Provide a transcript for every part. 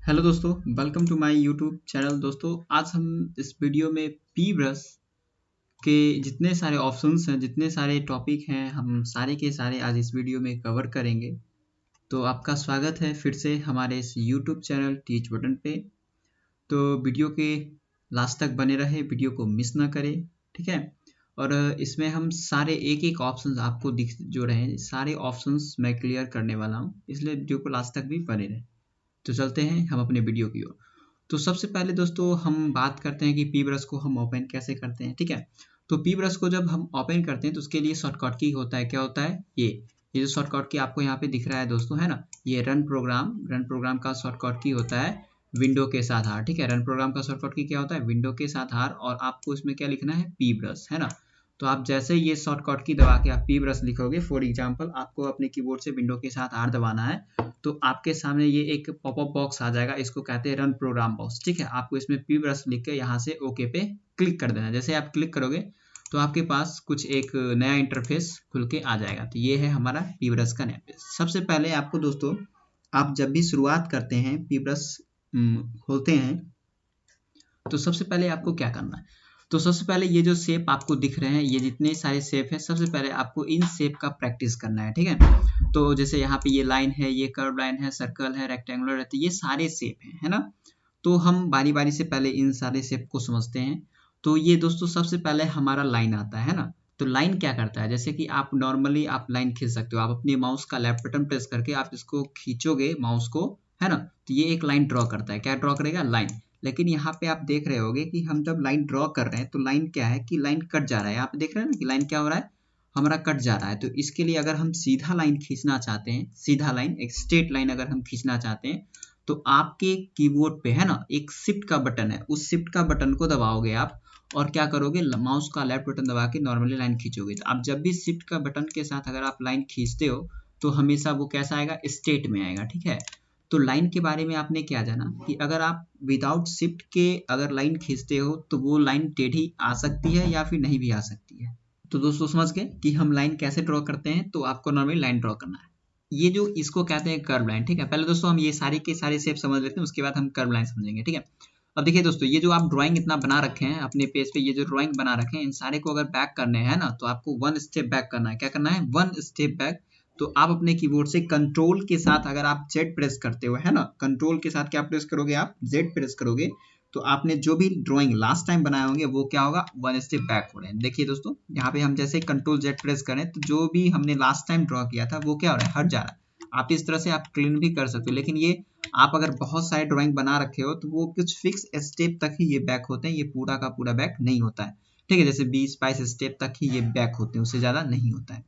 Hello दोस्तों, welcome to my YouTube channel. दोस्तों, आज हम इस वीडियो में पी ब्रश के जितने सारे ऑप्शंस हैं, जितने सारे टॉपिक हैं, हम सारे के सारे आज इस वीडियो में कवर करेंगे। तो आपका स्वागत है फिर से हमारे इस यूट्यूब चैनल टीच बटन पे। तो वीडियो के लास्ट तक बने रहे, वीडियो को मिस ना करें, ठीक है। और इसमें हम सारे एक एक ऑप्शंस आपको दिख जो रहे, सारे ऑप्शंस मैं क्लियर करने वाला हूँ, इसलिए वीडियो को लास्ट तक भी बने रहे। तो चलते हैं हम अपने वीडियो की ओर। तो सबसे पहले दोस्तों हम बात करते हैं कि पी ब्रश को हम ओपन कैसे करते हैं, ठीक है। तो पी ब्रश को जब हम ओपन करते हैं तो उसके लिए शॉर्टकट की होता है, क्या होता है, ये जो शॉर्टकट की आपको यहाँ पे दिख रहा है दोस्तों, है ना, ये रन प्रोग्राम का शॉर्टकट की होता है विंडो के साथ आर, ठीक है। रन प्रोग्राम का शॉर्टकट की क्या होता है, विंडो के साथ आर, और आपको इसमें क्या लिखना है, पी ब्रश, है ना। तो आप जैसे ये शॉर्टकट की दबा के आप पी ब्रश लिखोगे, फॉर एग्जांपल आपको अपने कीबोर्ड से विंडो के साथ आर दबाना है, तो आपके सामने ये एक पॉपअप बॉक्स आ जाएगा, इसको कहते हैं रन प्रोग्राम बॉक्स, ठीक है। आपको इसमें पी ब्रश लिख के यहाँ से ओके पे क्लिक कर देना। जैसे आप क्लिक करोगे तो आपके पास कुछ एक नया इंटरफेस खुल के आ जाएगा। तो ये है हमारा पी ब्रश का नया पेज। सबसे पहले आपको दोस्तों, आप जब भी शुरुआत करते हैं, पी ब्रश खोलते हैं, तो सबसे पहले आपको क्या करना है, तो सबसे पहले ये जो शेप आपको दिख रहे हैं, ये जितने सारे शेप है, सबसे पहले आपको इन शेप का प्रैक्टिस करना है, ठीक है। तो जैसे यहाँ पे ये लाइन है, ये कर्व लाइन है, सर्कल है, रेक्टेंगुलर है, तो ये सारे शेप है ना। तो हम बारी बारी से पहले इन सारे शेप को समझते हैं। तो ये दोस्तों सबसे पहले हमारा लाइन आता है ना। तो लाइन क्या करता है, जैसे कि आप नॉर्मली आप लाइन खींच सकते हो, आप अपने माउस का लेफ्ट बटन प्रेस करके आप इसको खींचोगे माउस को, है ना। तो ये एक लाइन ड्रॉ करता है, क्या ड्रॉ करेगा, लाइन। लेकिन यहाँ पे आप देख रहे होगे कि हम जब लाइन ड्रॉ कर रहे हैं तो लाइन क्या है कि लाइन कट जा रहा है। आप देख रहे हैं ना कि लाइन क्या हो रहा है, हमारा कट जा रहा है। तो इसके लिए अगर हम सीधा लाइन खींचना चाहते हैं, सीधा लाइन, एक स्ट्रेट लाइन अगर हम खींचना चाहते हैं, तो आपके कीबोर्ड पे है ना एक शिफ्ट का बटन है, उस शिफ्ट का बटन को दबाओगे आप, और क्या करोगे, माउस का लेफ्ट बटन दबा के नॉर्मली लाइन खींचोगे। तो आप जब भी शिफ्ट का बटन के साथ अगर आप लाइन खींचते हो तो हमेशा वो कैसा आएगा, स्ट्रेट में आएगा, ठीक है। तो लाइन के बारे में आपने क्या जाना कि अगर आप विदाउट शिफ्ट के अगर लाइन खींचते हो तो वो लाइन टेढ़ी आ सकती है या फिर नहीं भी आ सकती है। तो दोस्तों समझ गए कि हम लाइन कैसे ड्रॉ करते हैं। तो आपको नॉर्मली लाइन ड्रॉ करना है, ये जो इसको कहते हैं कर्व लाइन, ठीक है। पहले दोस्तों हम ये सारे के सारे शेप समझ लेते हैं, उसके बाद हम कर्व लाइन समझेंगे, ठीक है। अब देखिए दोस्तों, ये जो आप ड्राइंग इतना बना रखे हैं अपने पेज पे, ये जो ड्राइंग बना रखे हैं, इन सारे को अगर बैक करने हैं ना, तो आपको वन स्टेप बैक करना है। क्या करना है, वन स्टेप बैक। तो आप अपने कीबोर्ड से कंट्रोल के साथ अगर आप जेड प्रेस करते हो, है ना, कंट्रोल के साथ क्या प्रेस करोगे, आप जेड प्रेस करोगे, तो आपने जो भी ड्राइंग लास्ट टाइम बनाए होंगे वो क्या होगा, वन स्टेप बैक हो रहे हैं। देखिए दोस्तों, यहाँ पे हम जैसे कंट्रोल जेड प्रेस करें तो जो भी हमने लास्ट टाइम ड्रॉ किया था वो क्या हो रहा है, हट जा रहा है। आप इस तरह से आप क्लीन भी कर सकते हो, लेकिन ये आप अगर बहुत सारे ड्राइंग बना रखे हो तो वो कुछ फिक्स स्टेप तक ही ये बैक होते हैं, ये पूरा का पूरा बैक नहीं होता है, ठीक है। जैसे 20-22 स्टेप तक ही ये बैक होते हैं, उससे ज्यादा नहीं होता है।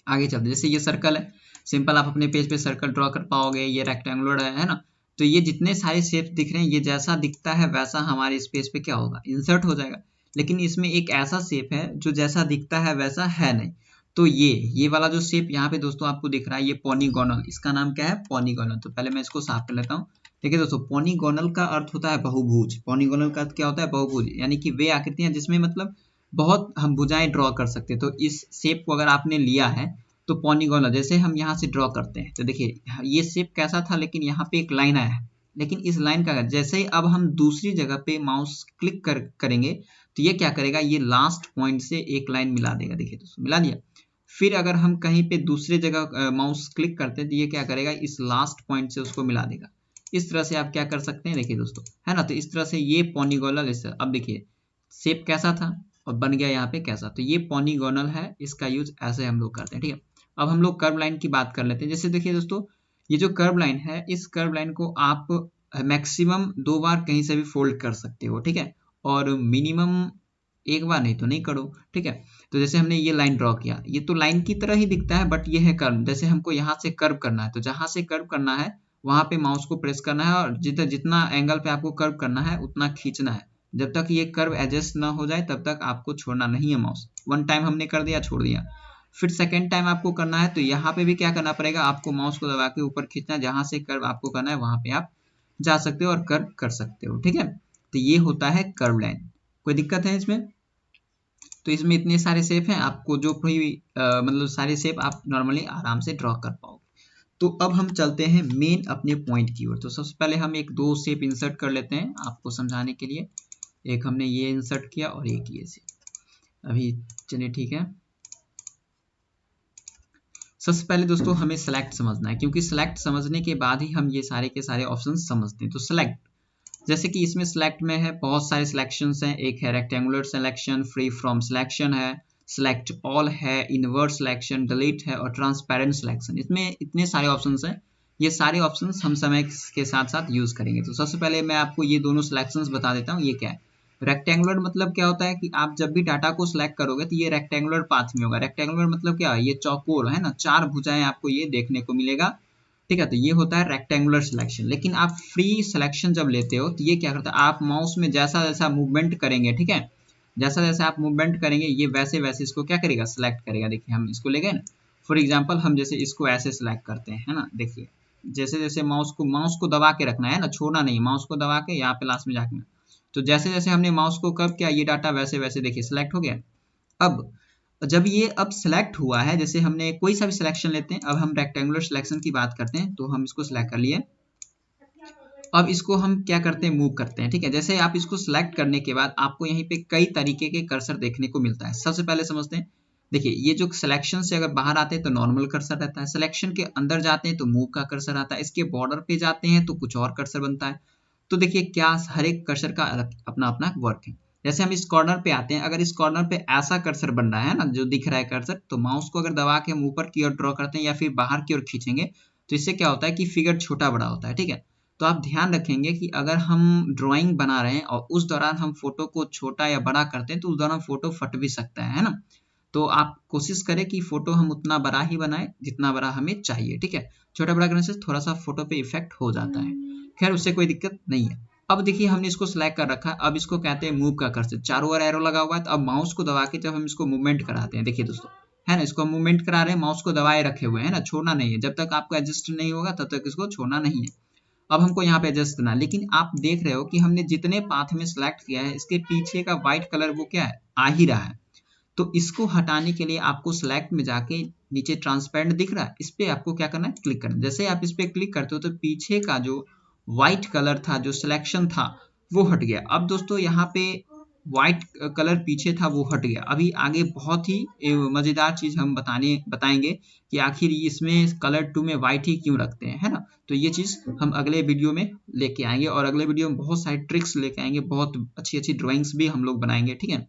आगे चलते, जैसे ये सर्कल है, सिंपल आप अपने पेज पे सर्कल ड्रॉ कर पाओगे। ये रेक्टेंगुलर है ना। तो ये जितने सारे शेप दिख रहे हैं, ये जैसा दिखता है वैसा हमारे इस पेज पे क्या होगा, इंसर्ट हो जाएगा। लेकिन इसमें एक ऐसा शेप है जो जैसा दिखता है वैसा है नहीं। तो ये वाला जो शेप यहाँ पे दोस्तों आपको दिख रहा है, ये पॉलीगोनल, इसका नाम क्या है, पॉलीगोनल। तो पहले मैं इसको साफ कर लेता हूँ। देखिए दोस्तों, पॉलीगोनल का अर्थ होता है बहुभुज। पॉलीगोनल का अर्थ क्या होता है, बहुभुज, यानी कि वे आकृतियां जिसमें मतलब बहुत हम भुजाएं ड्रॉ कर सकते हैं। तो इस शेप को अगर आपने लिया है तो पॉलीगोनल, जैसे हम यहाँ से ड्रॉ करते हैं, तो देखिए ये शेप कैसा था, लेकिन यहाँ पे एक लाइन आया है। लेकिन इस लाइन का जैसे ही अब हम दूसरी जगह पे माउस क्लिक करेंगे तो ये क्या करेगा, ये लास्ट पॉइंट से एक लाइन मिला देगा। देखिए दोस्तों, मिला दिया। फिर अगर हम कहीं पे दूसरे जगह माउस क्लिक करते हैं तो ये क्या करेगा, इस लास्ट पॉइंट से उसको मिला देगा। इस तरह से आप क्या कर सकते हैं, देखिए दोस्तों, है ना। तो इस तरह से ये पॉलीगोनल, अब देखिए शेप कैसा था और बन गया यहाँ पे कैसा। तो ये पॉलीगोनल है, इसका यूज ऐसे हम लोग करते हैं, ठीक है। अब हम लोग कर्व लाइन की बात कर लेते हैं। जैसे देखिए दोस्तों, ये जो कर्व लाइन है, इस कर्व लाइन को आप मैक्सिमम 2 बार कहीं से भी फोल्ड कर सकते हो, ठीक है। और मिनिमम 1 बार, नहीं तो नहीं करो, ठीक है। तो जैसे हमने ये लाइन ड्रॉ किया, ये तो लाइन की तरह ही दिखता है, बट ये है कर्व। जैसे हमको यहाँ से कर्व करना है, तो जहां से कर्व करना है वहां पे माउस को प्रेस करना है, और जितना एंगल पे आपको कर्व करना है उतना खींचना है। जब तक ये कर्व एडजस्ट ना हो जाए तब तक आपको छोड़ना नहीं है माउस। वन टाइम हमने कर दिया, छोड़ दिया। फिर सेकेंड टाइम आपको करना है तो यहाँ पे भी क्या करना पड़ेगा, आपको माउस को दबा के ऊपर खींचना, जहां से कर्व आपको करना है वहां पे आप जा सकते हो और कर्व कर सकते हो, ठीक है। तो ये होता है कर्व लाइन। कोई दिक्कत है इसमें? तो इसमें इतने सारे शेप हैं, आपको जो कोई मतलब सारे शेप आप नॉर्मली आराम से ड्रॉ कर पाओगे। तो अब हम चलते हैं मेन अपने पॉइंट की ओर। तो सबसे पहले हम एक दो शेप इंसर्ट कर लेते हैं आपको समझाने के लिए। एक हमने ये इंसर्ट किया और एक ये शेप। अभी चलिए ठीक है। सबसे पहले दोस्तों हमें सेलेक्ट समझना है, क्योंकि सेलेक्ट समझने के बाद ही हम ये सारे के सारे ऑप्शन समझते हैं। तो सेलेक्ट, जैसे कि इसमें सेलेक्ट में है बहुत सारे सिलेक्शंस हैं। एक है rectangular selection, free from selection है, सेलेक्ट ऑल है, इनवर्ट सिलेक्शन, डिलीट है और ट्रांसपेरेंट सिलेक्शन। इसमें इतने सारे ऑप्शंस हैं। ये सारे ऑप्शंस हम समय के साथ साथ यूज करेंगे। तो सबसे पहले मैं आपको ये दोनों सिलेक्शंस बता देता हूँ। ये क्या है? रेक्टेंगुलर मतलब क्या होता है कि आप जब भी डाटा को सिलेक्ट करोगे तो ये रेक्टेंगुलर पाथ में होगा। रेक्टेंगुलर मतलब क्या है? ये चौकोर है ना, चार भुजाएं आपको ये देखने को मिलेगा। ठीक है, तो ये होता है रेक्टेंगुलर सिलेक्शन। लेकिन आप फ्री सिलेक्शन जब लेते हो तो ये क्या करता है? आप माउस में जैसा जैसा मूवमेंट करेंगे, ठीक है, जैसा जैसा आप मूवमेंट करेंगे ये वैसे वैसे इसको क्या करेगा? सिलेक्ट करेगा। देखिए हम इसको ले गए ना, फॉर एग्जाम्पल हम जैसे इसको ऐसे सिलेक्ट करते हैं, है ना, देखिए जैसे जैसे माउस को दबा के रखना है ना, छोड़ना नहीं, माउस को दबा के यहाँ पे लास्ट में जाके, तो जैसे जैसे हमने माउस को कब किया ये डाटा वैसे वैसे देखिए सिलेक्ट हो गया। अब जब ये अब सिलेक्ट हुआ है, जैसे हमने कोई सा भी सिलेक्शन लेते हैं, अब हम रेक्टेंगुलर सिलेक्शन की बात करते हैं, तो हम इसको सिलेक्ट कर लिए। अब इसको हम क्या करते हैं? मूव करते हैं। ठीक है, जैसे आप इसको सिलेक्ट करने के बाद आपको यहीं पे कई तरीके के कर्सर देखने को मिलता है। सबसे पहले समझते हैं, देखिए ये जो सिलेक्शन से अगर बाहर आते हैं तो नॉर्मल कर्सर रहता है, सिलेक्शन के अंदर जाते हैं तो मूव का कर्सर आता है, इसके बॉर्डर पे जाते हैं तो कुछ और कर्सर बनता है। तो देखिए क्या हर एक कर्सर का अपना अपना वर्क है। जैसे हम इस कॉर्नर पे आते हैं, अगर इस कॉर्नर पे ऐसा कर्सर बन रहा है ना जो दिख रहा है कर्सर, तो माउस को अगर दबा के हम ऊपर की ओर ड्रॉ करते हैं या फिर बाहर की ओर खींचेंगे तो इससे क्या होता है कि फिगर छोटा बड़ा होता है। ठीक है, तो आप ध्यान रखेंगे कि अगर हम ड्राइंग बना रहे हैं और उस दौरान हम फोटो को छोटा या बड़ा करते हैं तो उस दौरान फोटो फट भी सकता है ना। तो आप कोशिश करें कि फोटो हम उतना बड़ा ही बनाएं जितना बड़ा हमें चाहिए। ठीक है, छोटा बड़ा करने से थोड़ा सा फोटो पे इफेक्ट हो जाता है, खैर उससे कोई दिक्कत नहीं है। अब देखिए हमने इसको सिलेक्ट कर रखा है, अब इसको कहते हैं मूव का कर्सर, चारों ओर एरो लगा हुआ है। तो अब माउस को दबा के जब हम इसको मूवमेंट कराते हैं, देखिए दोस्तों, है ना, इसको मूवमेंट करा रहे हैं, माउस को दबाए रखे हुए हैं ना, छोड़ना नहीं है, जब तक आपको एडजस्ट नहीं होगा तब तक इसको छोड़ना नहीं है। अब हमको यहाँ पे एडजस्ट करना है, लेकिन आप देख रहे हो कि हमने जितने पाथ में सिलेक्ट किया है इसके पीछे का व्हाइट कलर वो क्या है? आ ही रहा है। तो इसको हटाने के लिए आपको सिलेक्ट में जाके नीचे ट्रांसपेरेंट दिख रहा है, इस पे आपको क्या करना है? क्लिक करना है। जैसे आप इस पे क्लिक करते हो तो पीछे का जो व्हाइट कलर था, जो सिलेक्शन था, वो हट गया। अब दोस्तों यहाँ पे व्हाइट कलर पीछे था वो हट गया। अभी आगे बहुत ही मजेदार चीज हम बताएंगे कि आखिर इसमें कलर टू में व्हाइट ही क्यों रखते हैं, है ना। तो ये चीज हम अगले वीडियो में लेके आएंगे और अगले वीडियो में बहुत सारे ट्रिक्स लेके आएंगे, बहुत अच्छी अच्छी ड्राइंग्स भी हम लोग बनाएंगे। ठीक है,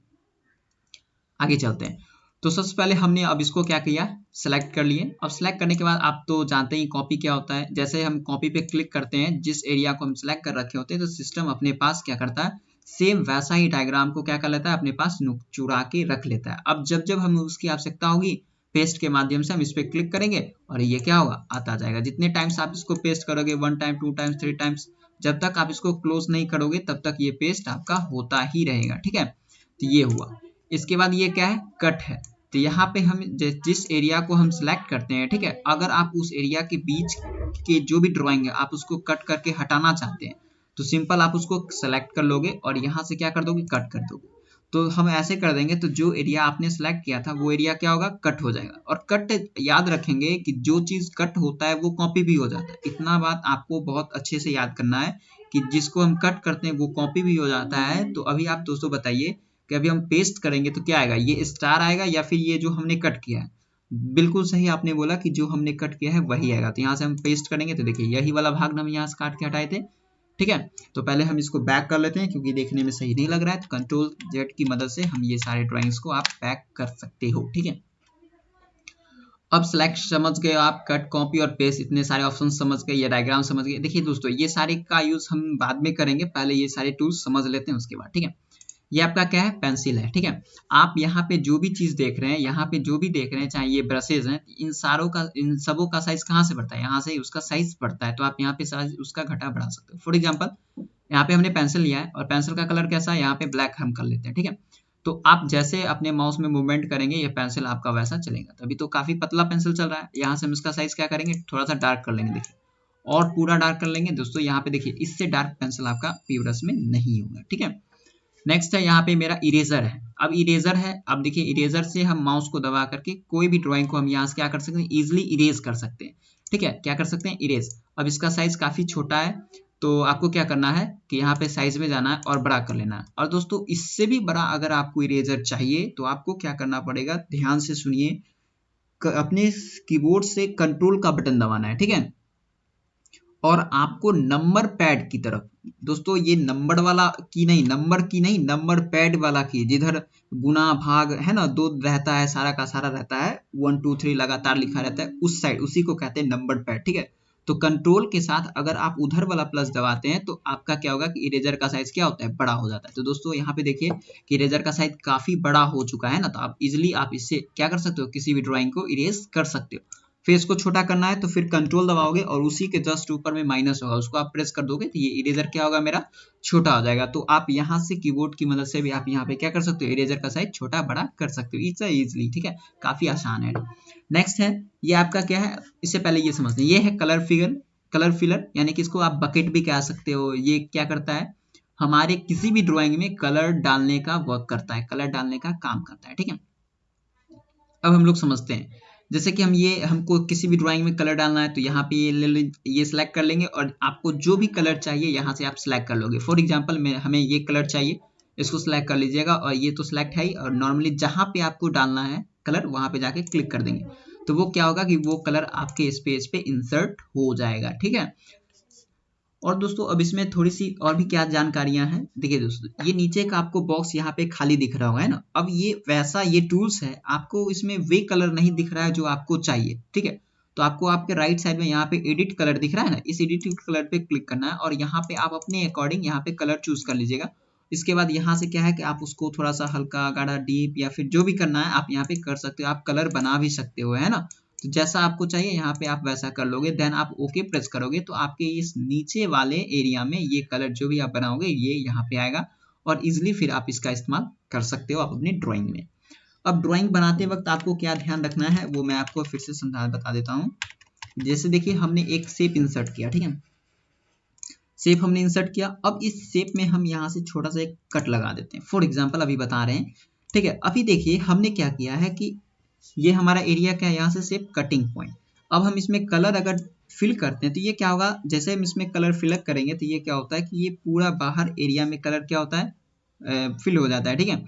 आगे चलते हैं। तो सबसे पहले हमने अब इसको क्या किया? सेलेक्ट कर लिए। अब सेलेक्ट करने के बाद आप तो जानते ही कॉपी क्या होता है। जैसे हम कॉपी पे क्लिक करते हैं, जिस एरिया को हम सेलेक्ट कर रखे होते हैं, तो सिस्टम अपने पास क्या करता है? सेम वैसा ही डायग्राम को क्या कर लेता है? अपने पास चुरा के रख लेता है। अब जब जब हमें उसकी आवश्यकता होगी, पेस्ट के माध्यम से हम इस पे क्लिक करेंगे और ये क्या होगा? आता जाएगा। जितने टाइम्स आप इसको पेस्ट करोगे, 1 टाइम, 2 टाइम्स, 3 टाइम्स, जब तक आप इसको क्लोज नहीं करोगे तब तक ये पेस्ट आपका होता ही रहेगा। ठीक है, तो ये हुआ। इसके बाद ये क्या है? कट है। तो यहाँ पे हम जिस एरिया को हम सिलेक्ट करते हैं, ठीक है, अगर आप उस एरिया के बीच के जो भी ड्राइंग है आप उसको कट करके हटाना चाहते हैं तो सिंपल आप उसको सेलेक्ट कर लोगे और यहाँ से क्या कर दोगे? कट कर दोगे। तो हम ऐसे कर देंगे तो जो एरिया आपने सेलेक्ट किया था वो एरिया क्या होगा? कट हो जाएगा। और कट याद रखेंगे कि जो चीज कट होता है वो कॉपी भी हो जाता है। इतना बात आपको बहुत अच्छे से याद करना है कि जिसको हम कट करते हैं वो कॉपी भी हो जाता है। तो अभी आप दोस्तों बताइए कि अभी हम पेस्ट करेंगे तो क्या आएगा? ये स्टार आएगा या फिर ये जो हमने कट किया है? बिल्कुल सही आपने बोला कि जो हमने कट किया है वही आएगा। तो यहाँ से हम पेस्ट करेंगे तो देखिए यही वाला भाग हम यहाँ से काट के हटाए थे। ठीक है, तो पहले हम इसको बैक कर लेते हैं क्योंकि देखने में सही नहीं लग रहा है। तो कंट्रोल जेड की मदद से हम ये सारे ड्राइंग्स को आप बैक कर सकते हो। ठीक है, अब सिलेक्ट समझ गए आप, कट, कॉपी और पेस्ट, इतने सारे ऑप्शन समझ गए, ये डायग्राम समझ गए। देखिए दोस्तों ये सारे का यूज हम बाद में करेंगे, पहले ये सारे टूल्स समझ लेते हैं उसके बाद। ठीक है, ये आपका क्या है? पेंसिल है। ठीक है, आप यहाँ पे जो भी चीज देख रहे हैं, यहाँ पे जो भी देख रहे हैं, चाहे ये ब्रशेज हैं, इन सबों का साइज कहाँ से बढ़ता है? यहाँ से उसका साइज बढ़ता है। तो आप यहाँ पे साइज उसका घटा बढ़ा सकते हो। फॉर एग्जाम्पल यहाँ पे हमने पेंसिल लिया है और पेंसिल का कलर कैसा है? यहाँ पे ब्लैक हम कर लेते हैं। ठीक है, तो आप जैसे अपने माउस में मूवमेंट करेंगे ये पेंसिल आपका वैसा चलेगा। तो अभी तो काफी पतला पेंसिल चल रहा है, यहाँ से हम इसका साइज क्या करेंगे? थोड़ा सा डार्क कर लेंगे। देखिए और पूरा डार्क कर लेंगे दोस्तों। यहाँ पे देखिए इससे डार्क पेंसिल आपका पी-ब्रश में नहीं होगा। ठीक है, नेक्स्ट है यहाँ पे मेरा इरेजर है। अब इरेजर है, अब देखिए इरेजर से हम माउस को दबा करके कोई भी ड्राइंग को हम यहाँ से क्या कर सकते हैं? इजिली इरेज कर सकते हैं। ठीक है, क्या कर सकते हैं, इरेज। अब इसका साइज काफी छोटा है, तो आपको क्या करना है कि यहाँ पे साइज में जाना है और बड़ा कर लेना है। और दोस्तों इससे भी बड़ा अगर आपको इरेजर चाहिए तो आपको क्या करना पड़ेगा, ध्यान से सुनिए, अपने कीबोर्ड से कंट्रोल का बटन दबाना है, ठीक है, और आपको नंबर पैड की तरफ, दोस्तों ये नंबर वाला की नहीं, नंबर की नहीं, नंबर पैड वाला की, जिधर गुना भाग है ना, दो रहता है, सारा का सारा रहता है, 1 2 3 लगातार लिखा रहता है, उस साइड, उसी को कहते हैं नंबर पैड, ठीक है। तो कंट्रोल के साथ अगर आप उधर वाला प्लस दबाते हैं तो आपका क्या होगा कि इरेजर का साइज क्या होता है, बड़ा हो जाता है। तो दोस्तों यहाँ पे देखिए कि इरेजर का साइज काफी बड़ा हो चुका है ना, तो आप इजिली आप इससे क्या कर सकते हो, किसी भी ड्राइंग को इरेज कर सकते हो। फिर इसको छोटा करना है तो फिर कंट्रोल दबाओगे और उसी के जस्ट ऊपर में माइनस होगा, उसको आप प्रेस कर दोगे तो ये इरेजर क्या होगा, मेरा छोटा हो जाएगा। तो आप यहाँ से कीबोर्ड की मदद से भी आप यहाँ पे क्या कर सकते हो, इरेजर का साइज छोटा बड़ा कर सकते हो, इजिली, ठीक है, काफी आसान है। नेक्स्ट है, ये आपका क्या है, इससे पहले ये समझते हैं, ये है कलर फिलर, यानी कि इसको आप बकेट भी कह सकते हो। ये क्या करता है, हमारे किसी भी ड्राइंग में कलर डालने का वर्क करता है, कलर डालने का काम करता है, ठीक है। अब हम लोग समझते हैं, जैसे कि हमको किसी भी ड्राइंग में कलर डालना है तो यहाँ पे ये सिलेक्ट कर लेंगे और आपको जो भी कलर चाहिए यहाँ से आप सिलेक्ट कर लोगे। फॉर एग्जांपल हमें ये कलर चाहिए, इसको सिलेक्ट कर लीजिएगा और ये तो सिलेक्ट है ही, और नॉर्मली जहाँ पे आपको डालना है कलर वहां पे जाके क्लिक कर देंगे तो वो क्या होगा कि वो कलर आपके इस पेज पे इंसर्ट हो जाएगा, ठीक है। और दोस्तों अब इसमें थोड़ी सी और भी क्या जानकारियां हैं, देखिए दोस्तों ये नीचे का आपको बॉक्स यहाँ पे खाली दिख रहा होगा, है ना। अब ये वैसा ये टूल्स है, आपको इसमें वे कलर नहीं दिख रहा है जो आपको चाहिए, ठीक है। तो आपको आपके राइट साइड में यहाँ पे एडिट कलर दिख रहा है ना, इस एडिट कलर पे क्लिक करना है और यहाँ पे आप अपने अकॉर्डिंग यहाँ पे कलर चूज कर लीजिएगा। इसके बाद यहाँ से क्या है कि आप उसको थोड़ा सा हल्का गाढ़ा डीप या फिर जो भी करना है आप यहाँ पे कर सकते हो, आप कलर बना भी सकते हो, है ना। तो जैसा आपको चाहिए यहाँ पे आप वैसा कर लोगे, देन आप ओके प्रेस करोगे तो आपके इस नीचे वाले एरिया में ये कलर जो भी आप बनाओगे ये यहाँ पे आएगा और इजिली फिर आप इसका इस्तेमाल कर सकते हो आप अपनी ड्राइंग में। अब ड्राइंग बनाते वक्त आपको क्या ध्यान रखना है वो मैं आपको फिर से समझा बता देता हूँ। जैसे देखिए हमने एक शेप इंसर्ट किया, ठीक है, शेप हमने इंसर्ट किया, अब इस शेप में हम यहाँ से छोटा सा एक कट लगा देते हैं, फॉर एग्जाम्पल अभी बता रहे हैं, ठीक है। अभी देखिए हमने क्या किया है कि ये हमारा एरिया क्या है, यहाँ से सिर्फ कटिंग पॉइंट। अब हम इसमें कलर अगर फिल करते हैं तो ये क्या होगा, जैसे हम इसमें कलर फिल करेंगे तो ये क्या होता है कि ये पूरा बाहर एरिया में कलर क्या होता है, फिल हो जाता है, ठीक है।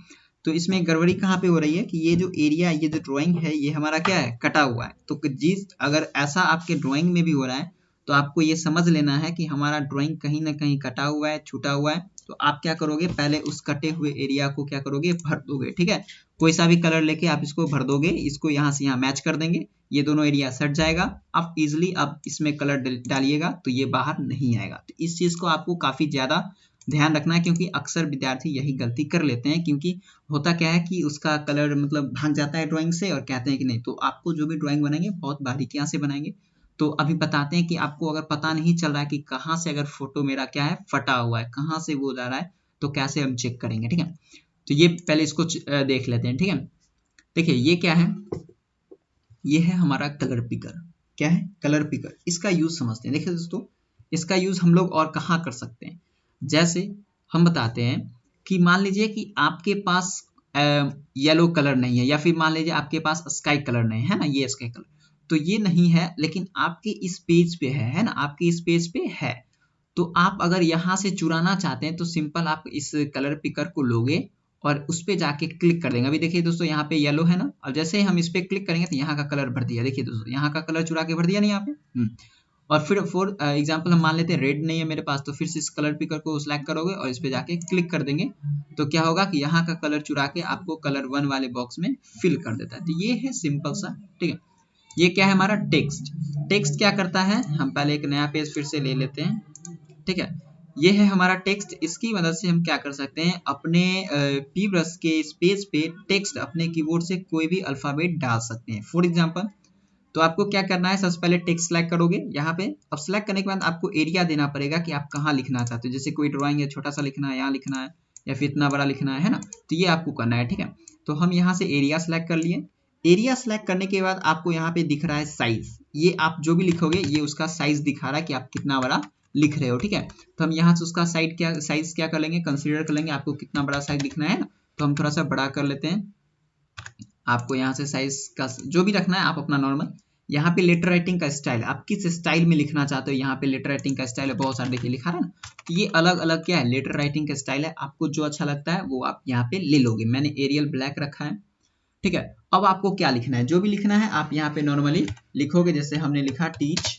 तो इसमें गड़बड़ी कहाँ पे हो रही है कि ये जो एरिया, ये जो ड्राइंग है ये हमारा क्या है, कटा हुआ है। तो जिस अगर ऐसा आपके ड्राइंग में भी हो रहा है तो आपको ये समझ लेना है कि हमारा ड्राइंग कहीं ना कहीं कटा हुआ है, छूटा हुआ है। तो आप क्या करोगे, पहले उस कटे हुए एरिया को क्या करोगे, भर दोगे, ठीक है। कोई सा भी कलर लेके आप इसको भर दोगे, इसको यहाँ से यहाँ मैच कर देंगे, ये दोनों एरिया सट जाएगा। आप इजिली आप इसमें कलर डालिएगा तो ये बाहर नहीं आएगा। तो इस चीज को आपको काफी ज्यादा ध्यान रखना है क्योंकि अक्सर विद्यार्थी यही गलती कर लेते हैं, क्योंकि होता क्या है कि उसका कलर मतलब भाग जाता है ड्राइंग से और कहते हैं कि नहीं। तो आपको जो भी ड्राइंग बनाएंगे बहुत बारीकियां से बनाएंगे। तो अभी बताते हैं कि आपको अगर पता नहीं चल रहा है कि कहाँ से अगर फोटो मेरा क्या है फटा हुआ है, कहाँ से वो जा रहा है, तो कैसे हम चेक करेंगे, ठीक है। तो ये पहले इसको देख लेते हैं, ठीक है। देखिए ये क्या है, ये है हमारा कलर पिकर। क्या है, कलर पिकर, इसका यूज समझते हैं। देखिए दोस्तों इसका यूज हम लोग और कहाँ कर सकते हैं, जैसे हम बताते हैं कि मान लीजिए कि आपके पास येलो कलर नहीं है, या फिर मान लीजिए आपके पास स्काई कलर नहीं है ना, ये स्काई कलर तो ये नहीं है, लेकिन आपके इस पेज पे है ना, आपके इस पेज पे है। तो आप अगर यहाँ से चुराना चाहते हैं तो सिंपल आप इस कलर पिकर को लोगे और उस पे जाके क्लिक कर देंगे। अभी देखिए दोस्तों यहाँ पे येलो है ना, अब जैसे ही हम इस पे क्लिक करेंगे तो यहाँ का कलर भर दिया। देखिए दोस्तों यहाँ का कलर चुरा के भर दिया नहीं यहाँ पे। और फिर फॉर एग्जांपल हम मान लेते हैं रेड नहीं है मेरे पास, तो फिर से इस कलर पिकर को सिलेक्ट करोगे और इस पे जाके क्लिक कर देंगे तो क्या होगा कि यहाँ का कलर चुरा के आपको कलर 1 वाले बॉक्स में फिल कर देता है। तो ये है सिंपल सा, ठीक है। ये क्या है हमारा टेक्स्ट। टेक्स्ट क्या करता है, हम पहले एक नया पेज फिर से ले लेते हैं, ठीक है। ये है हमारा टेक्स्ट, इसकी मदद से हम क्या कर सकते हैं, अपने पी ब्रश के इस पेज पे टेक्स्ट अपने कीबोर्ड से कोई भी अल्फाबेट डाल सकते हैं। फॉर एग्जांपल तो आपको क्या करना है, सबसे पहले टेक्स्ट सेलेक्ट करोगे यहाँ पे। अब सेलेक्ट करने के बाद आपको एरिया देना पड़ेगा कि आप कहाँ लिखना चाहते हो। जैसे कोई ड्राइंग है, छोटा सा लिखना है, यहाँ लिखना है, या फिर इतना बड़ा लिखना है ना, तो ये आपको करना है, ठीक है। तो हम यहाँ से एरिया सेलेक्ट कर लिए। एरिया सेलेक्ट करने के बाद आपको यहाँ पे दिख रहा है साइज, ये आप जो भी लिखोगे ये उसका साइज दिखा रहा है कि आप कितना बड़ा लिख रहे हो, ठीक है। तो हम यहाँ से उसका साइज क्या कर लेंगे, कंसीडर कर लेंगे आपको कितना बड़ा साइज लिखना है ना, तो हम थोड़ा सा बड़ा कर लेते हैं। आपको यहाँ से साइज का जो भी रखना है आप अपना नॉर्मल यहाँ पे लेटर राइटिंग का स्टाइल, आप किस स्टाइल में लिखना चाहते हो, यहाँ पे लेटर राइटिंग का स्टाइल है, बहुत सारे देखिए लिखा है ना। तो ये अलग अलग क्या है, लेटर राइटिंग का स्टाइल है, आपको जो अच्छा लगता है वो आप यहाँ पे ले लोगे। मैंने एरियल ब्लैक रखा है, ठीक है। अब आपको क्या लिखना है, जो भी लिखना है आप यहाँ पे नॉर्मली लिखोगे, जैसे हमने लिखा टीच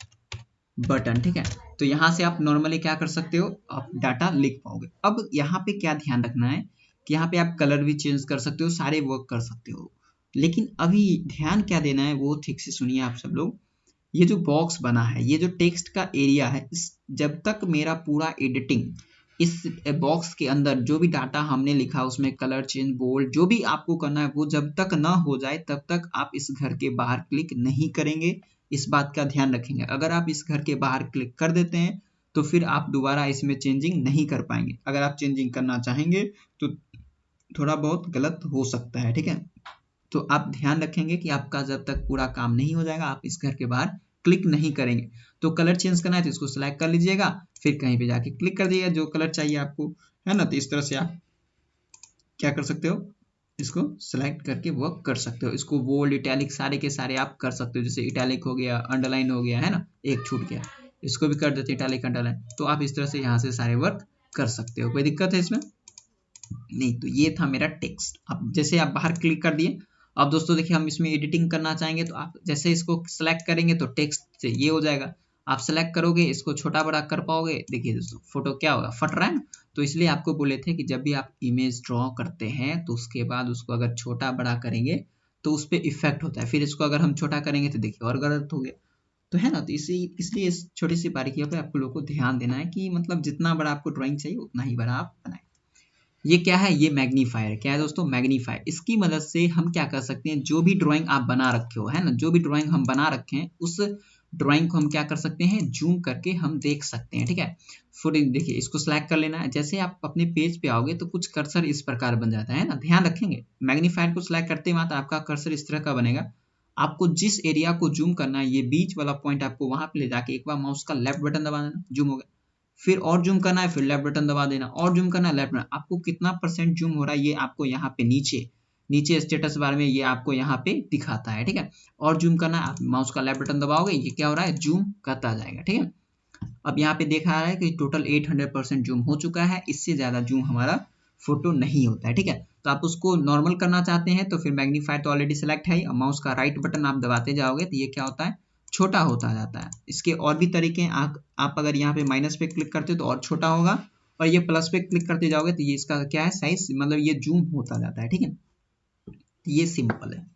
बटन, ठीक है। तो यहाँ से आप नॉर्मली क्या कर सकते हो, आप डाटा लिख पाओगे। अब यहाँ पे क्या ध्यान रखना है कि यहाँ पे आप कलर भी चेंज कर सकते हो, सारे वर्क कर सकते हो, लेकिन अभी ध्यान क्या देना है वो ठीक से सुनिए आप सब लोग। ये जो बॉक्स बना है, ये जो टेक्स्ट का एरिया है, इस जब तक मेरा पूरा एडिटिंग इस बॉक्स के अंदर जो भी डाटा हमने लिखा उसमें कलर चेंज, बोल्ड, जो भी आपको करना है वो जब तक ना हो जाए तब तक आप इस घर के बाहर क्लिक नहीं करेंगे। इस बात का ध्यान रखेंगे। अगर आप इस घर के बाहर क्लिक कर देते हैं तो फिर आप दोबारा इसमें चेंजिंग नहीं कर पाएंगे। अगर आप चेंजिंग करना चाहेंगे तो थोड़ा बहुत गलत हो सकता है, ठीक है। तो आप ध्यान रखेंगे कि आपका जब तक पूरा काम नहीं हो जाएगा आप इस घर के बाहर क्लिक नहीं करेंगे। तो कलर चेंज करना है तो इसको सिलेक्ट कर लीजिएगा, फिर कहीं पे जाके क्लिक कर दीजिएगा जो कलर चाहिए आपको, है ना। तो इस तरह से आप क्या कर सकते हो, इसको सिलेक्ट करके वर्क कर सकते हो। इसको बोल्ड, इटैलिक सारे के सारे आप कर सकते हो। जैसे इटैलिक हो गया, अंडरलाइन हो गया, है ना, एक छूट गया, इसको भी कर देते इटैलिक अंडरलाइन। तो आप इस तरह से यहाँ से सारे वर्क कर सकते हो। कोई दिक्कत है इसमें नहीं। तो ये था मेरा टेक्स्ट। अब जैसे आप बाहर क्लिक कर दिए, अब दोस्तों देखिए हम इसमें एडिटिंग करना चाहेंगे तो आप जैसे इसको सेलेक्ट करेंगे तो टेक्स्ट से ये हो जाएगा। आप सेलेक्ट करोगे, इसको छोटा बड़ा कर पाओगे। देखिए दोस्तों फोटो क्या होगा, फट रहा है ना। तो इसलिए आपको बोले थे कि जब भी आप इमेज ड्रॉ करते हैं तो उसके बाद उसको अगर छोटा बड़ा करेंगे तो उस पर इफेक्ट होता है। फिर इसको अगर हम छोटा करेंगे तो देखिए और गलत हो गया, तो है ना। तो इसलिए इस छोटी सी बारीकियों पे आपको लोगों को ध्यान देना है कि मतलब जितना बड़ा आपको ड्राइंग चाहिए उतना ही बड़ा आप बनाए। ये क्या है, ये मैग्नीफायर। क्या है दोस्तों, मैग्नीफायर। इसकी मदद से हम क्या कर सकते हैं, जो भी ड्राइंग आप बना रखे हो, है ना, जो भी ड्राइंग हम बना रखे हैं उस ड्राइंग को हम क्या कर सकते हैं, जूम करके हम देख सकते हैं, ठीक है। फिर देखिए इसको सिलेक्ट कर लेना है। जैसे आप अपने पेज पे आओगे तो कुछ कर्सर इस प्रकार बन जाता है ना, ध्यान रखेंगे। मैग्नीफायर को सिलेक्ट करते ही आपका कर्सर इस तरह का बनेगा। आपको जिस एरिया को जूम करना है, ये बीच वाला पॉइंट आपको वहां पे ले जाके एक बार माउस का लेफ्ट बटन दबा देना, जूम हो गया। फिर और जूम करना है, फिर लेफ्ट बटन दबा देना, और जूम करना है, लेफ्ट बटन। आपको कितना परसेंट जूम हो रहा है ये आपको यहाँ पे नीचे नीचे स्टेटस बार में ये आपको यहाँ पे दिखाता है, ठीक है। और जूम करना है, आप माउस का लेफ्ट बटन दबाओगे, ये क्या हो रहा है, जूम करता जाएगा, ठीक है। अब यहाँ पे देखा रहा है कि टोटल 800% जूम हो चुका है। इससे ज्यादा जूम हमारा फोटो नहीं होता है, ठीक है। तो आप उसको नॉर्मल करना चाहते हैं तो फिर मैग्नीफायर तो ऑलरेडी सेलेक्ट है, माउस का राइट बटन आप दबाते जाओगे तो ये क्या होता है, छोटा होता जाता है। इसके और भी तरीके हैं। आप अगर यहाँ पे माइनस पे क्लिक करते हो तो और छोटा होगा, और ये प्लस पे क्लिक करते जाओगे तो ये इसका क्या है, साइज, मतलब ये जूम होता जाता है, ठीक है। ये सिंपल है।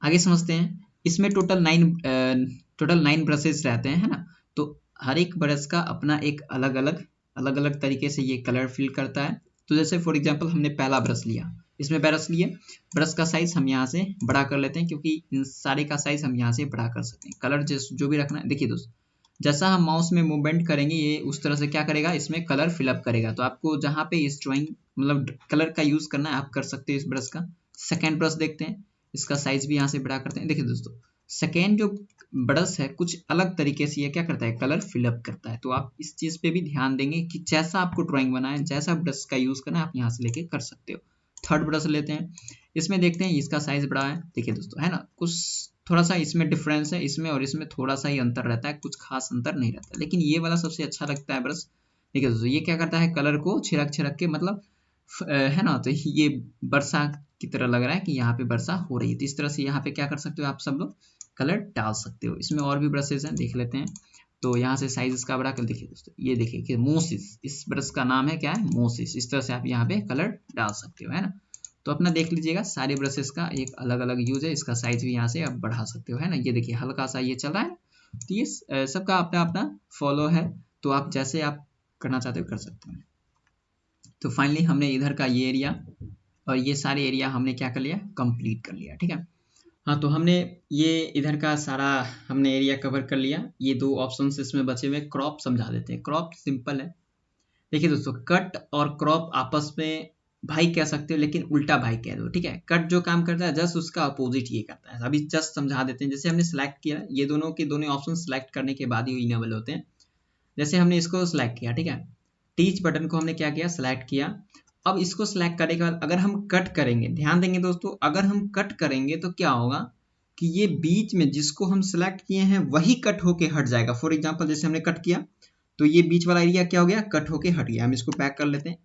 आगे समझते हैं। इसमें टोटल 9 ब्रशेस रहते हैं, है ना। तो हर एक ब्रश का अपना एक अलग अलग तरीके से ये कलर फिल करता है। तो जैसे फॉर एग्जांपल हमने पहला ब्रश लिया, इसमें ब्रश लिए, ब्रश का साइज हम यहाँ से बड़ा कर लेते हैं क्योंकि इन सारे का साइज हम यहाँ से बड़ा कर सकते हैं। कलर जो भी रखना है, देखिए दोस्त जैसा हम माउस में मूवमेंट करेंगे ये उस तरह से क्या करेगा, इसमें कलर फिलअप करेगा। तो आपको जहाँ पे इस ड्राइंग मतलब कलर का यूज करना है आप कर सकते हो इस ब्रश का। सेकेंड ब्रश देखते हैं, इसका साइज भी यहाँ से बड़ा करते हैं। देखिए दोस्तों सेकेंड जो ब्रश है कुछ अलग तरीके से ये क्या करता है, कलर फिलअप करता है। तो आप इस चीज पे भी ध्यान देंगे कि जैसा आपको ड्राइंग बनाए, जैसा ब्रश का यूज करना है आप यहाँ से लेके कर सकते हो। थर्ड ब्रश लेते हैं, इसमें देखते हैं इसका साइज बड़ा है। देखिए दोस्तों, है ना, कुछ थोड़ा सा इसमें डिफरेंस है, इसमें और इसमें थोड़ा सा ही अंतर रहता है, कुछ खास अंतर नहीं रहता, लेकिन ये वाला सबसे अच्छा लगता है ब्रश। देखिए दोस्तों ये क्या करता है, कलर को छिड़क छिड़क के मतलब है ना, तो ये वर्षा की तरह लग रहा है कि यहाँ पे वर्षा हो रही है। तो इस तरह से यहाँ पे क्या कर सकते हो आप सब लोग, कलर डाल सकते हो। इसमें और भी ब्रशेज हैं, देख लेते हैं। तो यहाँ से साइज इसका बड़ा कर, देखिए दोस्तों ये देखिए कि मोसिस, इस ब्रश का नाम है क्या है, मोसिस। इस तरह से आप यहाँ पे कलर डाल सकते हो, है ना। तो अपना देख लीजिएगा सारे ब्रशेस का एक अलग अलग यूज है। इसका साइज भी यहाँ से आप बढ़ा सकते हो, है ना। ये देखिए हल्का सा ये चल रहा है। तो ये सबका अपना अपना फॉलो है, तो आप जैसे आप करना चाहते हो कर सकते हैं। तो फाइनली हमने इधर का ये एरिया और ये सारे एरिया हमने क्या कर लिया, कंप्लीट कर लिया, ठीक है। हाँ, तो हमने ये इधर का सारा हमने एरिया कवर कर लिया। ये दो ऑप्शंस इसमें बचे हुए। क्रॉप समझा देते हैं। क्रॉप सिंपल है। देखिए दोस्तों कट और क्रॉप आपस में भाई कह सकते हो, लेकिन उल्टा भाई कह दो, ठीक है। कट जो काम करता है जस्ट उसका अपोजिट ये करता है। अभी जस्ट समझा देते हैं। जैसे हमने सेलेक्ट किया, ये दोनों के दोनों ऑप्शन सेलेक्ट करने के बाद ही इनेबल होते हैं। जैसे हमने इसको सिलेक्ट किया, ठीक है, टीच बटन को हमने क्या किया, सिलेक्ट किया। अब इसको सिलेक्ट करने के बाद अगर हम कट करेंगे, ध्यान देंगे दोस्तों, अगर हम कट करेंगे तो क्या होगा कि ये बीच में जिसको हम सेलेक्ट किए हैं वही कट होके हट जाएगा। फॉर एग्जांपल जैसे हमने कट किया तो ये बीच वाला एरिया क्या हो गया, कट होके हट गया। हम इसको बैक कर लेते हैं।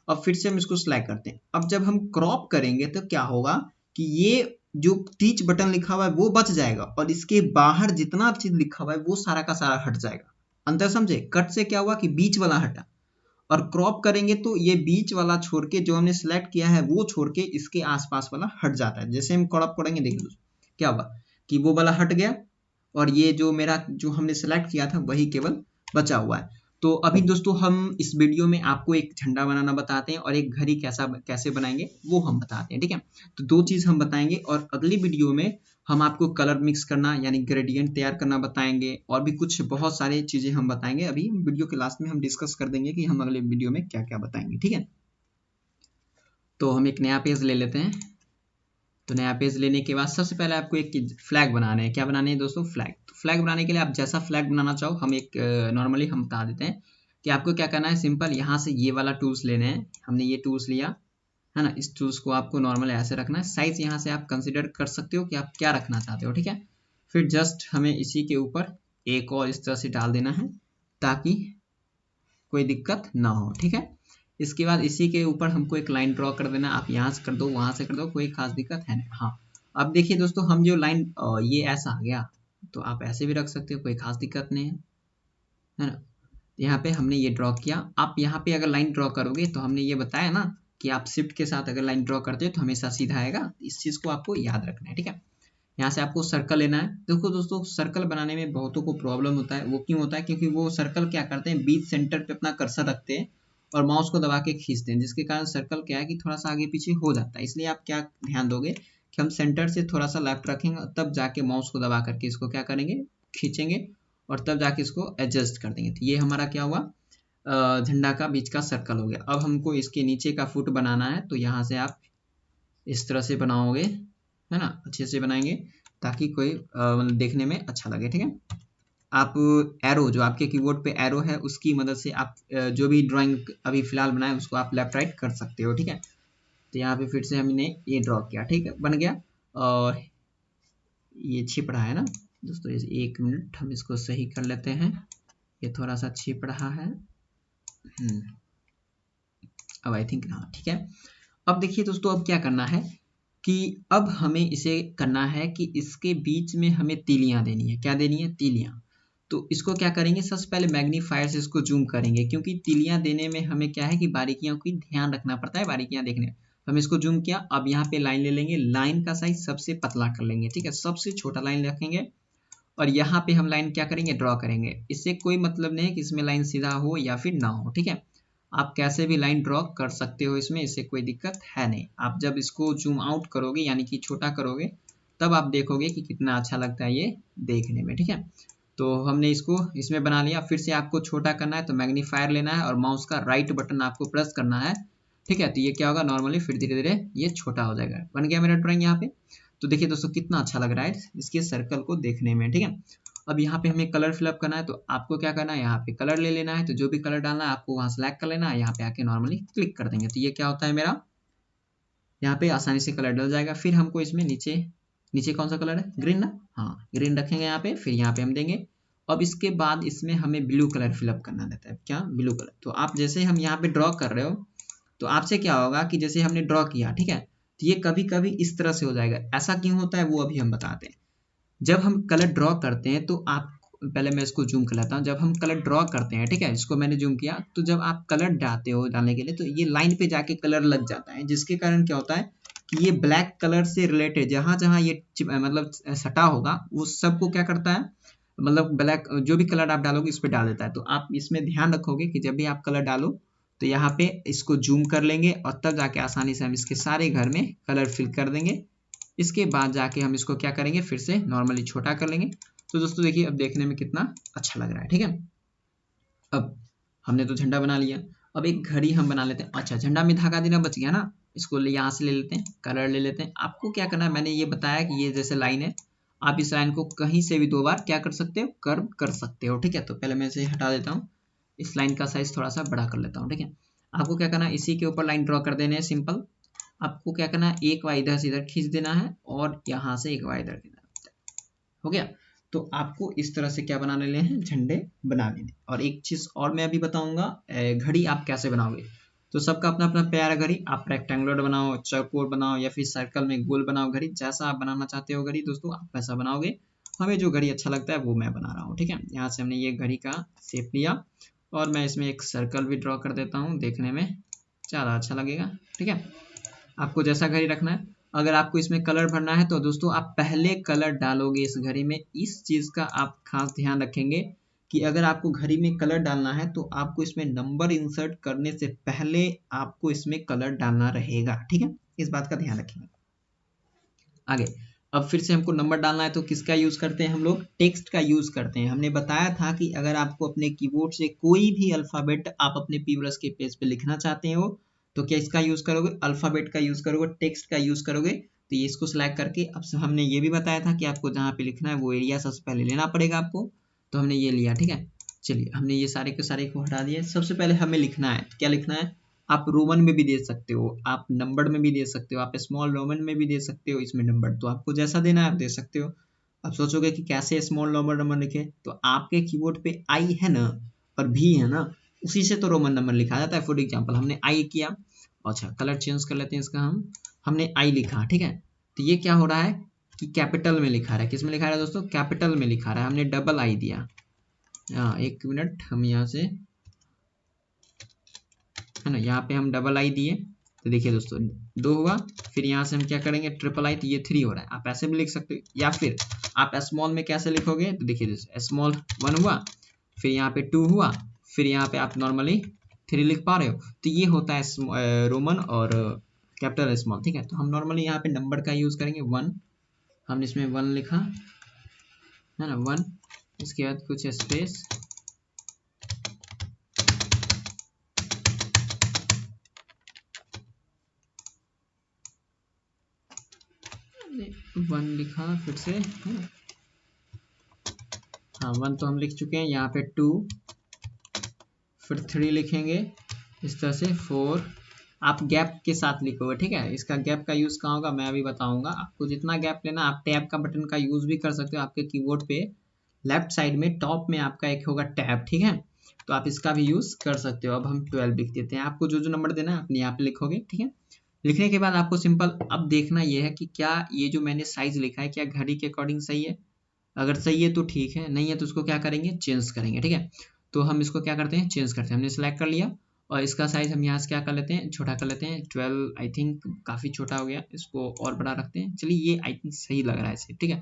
अब फिर से हम इसको सिलेक्ट करते हैं। अब जब हम क्रॉप करेंगे तो क्या होगा कि ये जो टीच बटन लिखा हुआ है वो बच जाएगा और इसके बाहर जितना चीज लिखा हुआ है वो सारा का सारा हट जाएगा। अंतर समझे? कट से क्या हुआ कि बीच वाला हटा, और क्रॉप करेंगे तो ये बीच वाला छोड़ के जो हमने सिलेक्ट किया है वो छोड़ के इसके आसपास वाला हट जाता है। जैसे हम क्रॉप करेंगे देख लो क्या होगा कि वो वाला हट गया और ये जो मेरा जो हमने सेलेक्ट किया था वही केवल बचा हुआ है। तो अभी दोस्तों हम इस वीडियो में आपको एक झंडा बनाना बताते हैं और एक घड़ी कैसे बनाएंगे वो हम बताते हैं, ठीक है। तो दो चीज हम बताएंगे और अगली वीडियो में हम आपको कलर मिक्स करना यानी ग्रेडियंट तैयार करना बताएंगे और भी कुछ बहुत सारी चीजें हम बताएंगे। अभी वीडियो के लास्ट में हम डिस्कस कर देंगे कि हम अगले वीडियो में क्या क्या बताएंगे, ठीक है। तो हम एक नया पेज ले लेते हैं। तो नया पेज लेने के बाद सबसे पहले आपको एक फ्लैग बनाना है। क्या बनाने है दोस्तों? फ्लैग। तो फ्लैग बनाने के लिए आप जैसा फ्लैग बनाना चाहो हम एक नॉर्मली हम बता देते हैं कि आपको क्या करना है। सिंपल यहाँ से ये वाला टूल्स लेने हैं। हमने ये टूल्स लिया है ना, इस टूल्स को आपको नॉर्मल ऐसे रखना है। साइज यहाँ से आप कंसिडर कर सकते हो कि आप क्या रखना चाहते हो, ठीक है। फिर जस्ट हमें इसी के ऊपर एक और इस तरह से डाल देना है ताकि कोई दिक्कत ना हो, ठीक है। इसके बाद इसी के ऊपर हमको एक लाइन ड्रॉ कर देना। आप यहाँ से कर दो, वहां से कर दो, कोई खास दिक्कत है नहीं। हाँ, अब देखिए दोस्तों हम जो लाइन ये ऐसा आ गया तो आप ऐसे भी रख सकते हो, कोई खास दिक्कत नहीं है ना। यहाँ पे हमने ये ड्रॉ किया। आप यहाँ पे अगर लाइन ड्रॉ करोगे तो हमने ये बताया ना कि आप शिफ्ट के साथ अगर लाइन ड्रॉ करते हो तो हमेशा सीधा आएगा। इस चीज को आपको याद रखना है, ठीक है। यहाँ से आपको सर्कल लेना है। देखो दोस्तों सर्कल बनाने में बहुतों को प्रॉब्लम होता है। वो क्यों होता है? क्योंकि वो सर्कल क्या करते हैं, बीच सेंटर पे अपना कर्सर रखते हैं और माउस को दबा के खींचते हैं, जिसके कारण सर्कल क्या है कि थोड़ा सा आगे पीछे हो जाता है। इसलिए आप क्या ध्यान दोगे कि हम सेंटर से थोड़ा सा लेफ्ट रखेंगे, तब जाके माउस को दबा करके इसको क्या करेंगे, खींचेंगे और तब जाके इसको एडजस्ट कर देंगे। तो ये हमारा क्या हुआ, झंडा का बीच का सर्कल हो गया। अब हमको इसके नीचे का फुट बनाना है। तो यहाँ से आप इस तरह से बनाओगे, है ना, अच्छे से बनाएंगे ताकि कोई मतलब देखने में अच्छा लगे, ठीक है। आप एरो जो आपके कीबोर्ड पे एरो है उसकी मदद से आप जो भी ड्राइंग अभी फिलहाल बनाए उसको आप लेफ्ट राइट कर सकते हो, ठीक है। तो यहाँ पे फिर से हमने ये ड्रॉ किया, ठीक है, बन गया। और ये छिप रहा है ना दोस्तों, एक मिनट हम इसको सही कर लेते हैं। ये थोड़ा सा छिप रहा है। अब आई थिंक हाँ ठीक है। अब देखिए दोस्तों अब क्या करना है कि अब हमें इसे करना है कि इसके बीच में हमें तीलियां देनी है। क्या देनी है? तीलियां। तो इसको क्या करेंगे, सबसे पहले मैग्नीफायर से इसको जूम करेंगे क्योंकि तीलियां देने में हमें क्या है कि बारीकियों की ध्यान रखना पड़ता है, बारीकियां देखने। तो हम इसको जूम किया। अब यहाँ पे लाइन ले लेंगे, लाइन का साइज सबसे पतला कर लेंगे, ठीक है, सबसे छोटा लाइन रखेंगे और यहाँ पे हम लाइन क्या करेंगे, ड्रॉ करेंगे। इससे कोई मतलब नहीं है कि इसमें लाइन सीधा हो या फिर ना हो, ठीक है। आप कैसे भी लाइन ड्रॉ कर सकते हो इसमें, इससे कोई दिक्कत है नहीं। आप जब इसको जूम आउट करोगे यानी कि छोटा करोगे तब आप देखोगे कि कितना अच्छा लगता है ये देखने में, ठीक है। तो हमने इसको इसमें बना लिया। फिर से आपको छोटा करना है तो मैग्नीफायर लेना है और माउस का राइट बटन आपको प्रेस करना है, ठीक है। तो ये क्या होगा, नॉर्मली फिर धीरे धीरे ये छोटा हो जाएगा। बन गया मेरा ड्राइंग यहाँ पे। तो देखिए दोस्तों कितना अच्छा लग रहा है इसके सर्कल को देखने में, ठीक है। अब यहाँ पे हमें कलर फिलअप करना है। तो आपको क्या करना है, यहाँ पे कलर ले लेना है। तो जो भी कलर डालना है आपको वहां सेलेक्ट कर लेना है, यहाँ पे आके नॉर्मली क्लिक कर देंगे। तो ये क्या होता है मेरा, यहाँ पे आसानी से कलर डल जाएगा। फिर हमको इसमें नीचे नीचे कौन सा कलर है, ग्रीन ना, हाँ ग्रीन रखेंगे यहाँ पे। फिर यहाँ पे हम देंगे। अब इसके बाद इसमें हमें ब्लू कलर फिलअप करना रहता है। क्या? Blue colour. तो आप जैसे हम यहाँ पे ड्रॉ कर रहे हो तो आपसे क्या होगा कि जैसे हमने ड्रॉ किया, ठीक है, तो ये कभी कभी इस तरह से हो जाएगा। ऐसा क्यों होता है वो अभी हम बताते हैं। जब हम कलर ड्रॉ करते हैं तो आप, पहले मैं इसको जूम कर लेता हूँ। जब हम कलर ड्रॉ करते हैं, ठीक है, इसको मैंने जूम किया, तो जब आप कलर डालते हो डालने के लिए तो ये लाइन पे जाके कलर लग जाता है, जिसके कारण क्या होता है कि ये ब्लैक कलर से रिलेटेड जहां जहां ये मतलब सटा होगा वो सबको क्या करता है, मतलब ब्लैक जो भी कलर आप डालोगे इस पे डाल देता है। तो आप इसमें ध्यान रखोगे कि जब भी आप कलर डालो तो यहाँ पे इसको जूम कर लेंगे और तब जाके आसानी से हम इसके सारे घर में कलर फिल कर देंगे। इसके बाद जाके हम इसको क्या करेंगे, फिर से नॉर्मली छोटा कर लेंगे। तो दोस्तों देखिए अब देखने में कितना अच्छा लग रहा है, ठीक है। अब हमने तो झंडा बना लिया। अब एक घड़ी हम बना लेते हैं। अच्छा, झंडा में धागा देना बच गया ना, इसको यहाँ से ले लेते हैं, कलर ले लेते हैं। आपको क्या करना है, मैंने ये बताया कि ये जैसे लाइन है, आप इस लाइन को कहीं से भी 2 बार क्या कर सकते हो, कर्व कर सकते हो, ठीक है। तो पहले मैं इसे हटा देता हूँ, इस लाइन का साइज थोड़ा सा बड़ा कर लेता हूँ, ठीक है। आपको क्या करना है, इसी के ऊपर लाइन ड्रॉ कर देने हैं, सिंपल। आपको क्या करना है, एक बार इधर से इधर खींच देना है और यहाँ से एक बार इधर देना है, हो गया। तो आपको इस तरह से क्या बना लेने हैं, झंडे बना लेने। और एक चीज और मैं अभी बताऊंगा, घड़ी आप कैसे बनाओगे। तो सबका अपना अपना प्यारा घड़ी, आप रेक्टेंगुलर बनाओ, चौकोर बनाओ, या फिर सर्कल में गोल बनाओ घड़ी, जैसा आप बनाना चाहते हो घड़ी दोस्तों आप वैसा बनाओगे। हमें जो घड़ी अच्छा लगता है वो मैं बना रहा हूँ, ठीक है। यहाँ से हमने ये घड़ी का शेप लिया और मैं इसमें एक सर्कल भी ड्रॉ कर देता हूँ, देखने में ज़्यादा अच्छा लगेगा, ठीक है। आपको जैसा घड़ी रखना है। अगर आपको इसमें कलर भरना है तो दोस्तों आप पहले कलर डालोगे इस घड़ी में। इस चीज़ का आप खास ध्यान रखेंगे कि अगर आपको घड़ी में कलर डालना है तो आपको इसमें नंबर इंसर्ट करने से पहले आपको इसमें कलर डालना रहेगा, ठीक है। इस बात का ध्यान रखेंगे। आगे अब फिर से हमको नंबर डालना है तो किसका यूज करते हैं हम लोग, टेक्स्ट का यूज करते हैं। हमने बताया था कि अगर आपको अपने कीबोर्ड से कोई भी अल्फाबेट आप अपने पीब्रश के पेज पे लिखना चाहते हो तो क्या इसका यूज करोगे, अल्फाबेट का यूज करोगे, टेक्स्ट का यूज करोगे। तो ये इसको सिलेक्ट करके अब हमने ये भी बताया था कि आपको जहाँ पे लिखना है वो एरिया सबसे पहले लेना पड़ेगा आपको। तो हमने ये लिया, ठीक है। चलिए हमने ये सारे के सारे को हटा दिया। सबसे पहले हमें लिखना है, क्या लिखना है, आप रोमन में भी दे सकते हो, आप नंबर में भी दे सकते हो, आप स्मॉल रोमन में भी दे सकते हो। इसमें नंबर तो आपको जैसा देना है आप दे सकते हो। आप सोचोगे कि कैसे स्मॉल रोमन नंबर लिखे, तो आपके कीबोर्ड पे आई है ना और भी है ना, उसी से तो रोमन नंबर लिखा जाता है। फॉर एग्जाम्पल हमने आई किया, अच्छा कलर चेंज कर लेते हैं इसका, हमने आई लिखा, ठीक है। तो ये क्या हो रहा है कि कैपिटल में लिखा रहा है। किस में लिखा रहा है दोस्तों, कैपिटल में लिखा रहा है। हमने डबल आई दिया। एक मिनट, हम यहाँ से है ना, यहाँ पे हम डबल आई दिए तो देखिए दोस्तों 2 हुआ। फिर यहाँ से हम क्या करेंगे, ट्रिपल आई, तो ये 3 हो रहा है। आप ऐसे भी लिख सकते हो, या फिर आप स्मॉल में कैसे लिखोगे, तो देखिए स्मॉल 1 हुआ, फिर यहाँ पे 2 हुआ, फिर यहाँ पे आप नॉर्मली 3 लिख पा रहे हो। तो ये होता है रोमन और कैपिटल स्मॉल, ठीक है। तो हम नॉर्मली यहाँ पे नंबर का यूज करेंगे 1, हमने इसमें 1 लिखा है ना, 1, इसके बाद कुछ स्पेस, 1 लिखा फिर से, हाँ 1 तो हम लिख चुके हैं। यहाँ पे 2, फिर 3 लिखेंगे इस तरह से, 4 आप गैप के साथ लिखोगे, ठीक है। इसका गैप का यूज कहाँ होगा मैं अभी बताऊंगा। आपको जितना गैप लेना, आप टैब का बटन का यूज भी कर सकते हो। आपके कीबोर्ड पे लेफ्ट साइड में टॉप में आपका एक होगा टैब, ठीक है, तो आप इसका भी यूज कर सकते हो। अब हम 12 लिख देते हैं। आपको जो जो नंबर देना है अपने यहाँ पे लिखोगे, ठीक है। लिखने के बाद आपको सिंपल अब देखना ये है कि क्या ये जो मैंने साइज लिखा है क्या घड़ी के अकॉर्डिंग सही है। अगर सही है तो ठीक है, नहीं है तो उसको क्या करेंगे, चेंज करेंगे, ठीक है। तो हम इसको क्या करते हैं, चेंज करते हैं। हमने सेलेक्ट कर लिया और इसका साइज हम यहाँ से क्या कर लेते हैं, छोटा कर लेते हैं। 12 आई थिंक काफ़ी छोटा हो गया, इसको और बड़ा रखते हैं। चलिए ये आई थिंक सही लग रहा है इसे, ठीक है।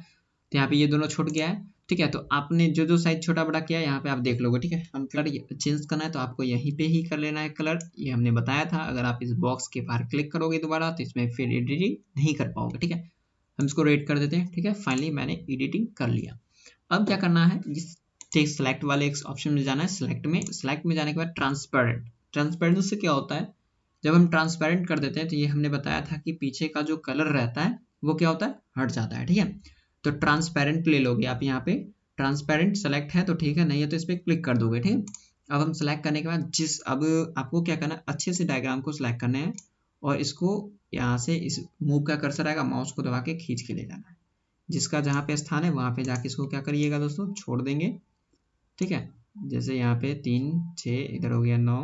तो यहाँ पे ये दोनों छूट गया है, ठीक है। तो आपने जो जो साइज छोटा बड़ा किया है यहाँ पे आप देख लोगे, ठीक है। हम कलर चेंज करना है तो आपको यहीं पे ही कर लेना है कलर, ये हमने बताया था। अगर आप इस बॉक्स के बाहर क्लिक करोगे दोबारा तो इसमें फिर एडिटिंग नहीं कर पाओगे, ठीक है। हम इसको रेड कर देते हैं, ठीक है। फाइनली मैंने एडिटिंग कर लिया। अब क्या करना है, इस टेक्स्ट सेलेक्ट वाले ऑप्शन में जाना है। सेलेक्ट में जाने के बाद ट्रांसपेरेंट, ट्रांसपेरेंट से क्या होता है, जब हम ट्रांसपेरेंट कर देते हैं तो ये हमने बताया था कि पीछे का जो कलर रहता है वो क्या होता है, हट जाता है, ठीक है। तो ट्रांसपेरेंट ले लोगे आप। यहाँ पे ट्रांसपेरेंट सेलेक्ट है तो ठीक है, नहीं है तो इस पर क्लिक कर दोगे, ठीक है। अब हम सेलेक्ट करने के बाद अब आपको क्या करना है, अच्छे से डायग्राम को सिलेक्ट करना है और इसको यहाँ से इस मूव का कर्सर आएगा, माउस को दबा के खींच के ले जाना है। जिसका जहाँ पे स्थान है वहाँ पे जाके इसको क्या करिएगा दोस्तों, छोड़ देंगे, ठीक है। जैसे यहाँ पे 3 6 इधर हो गया 9,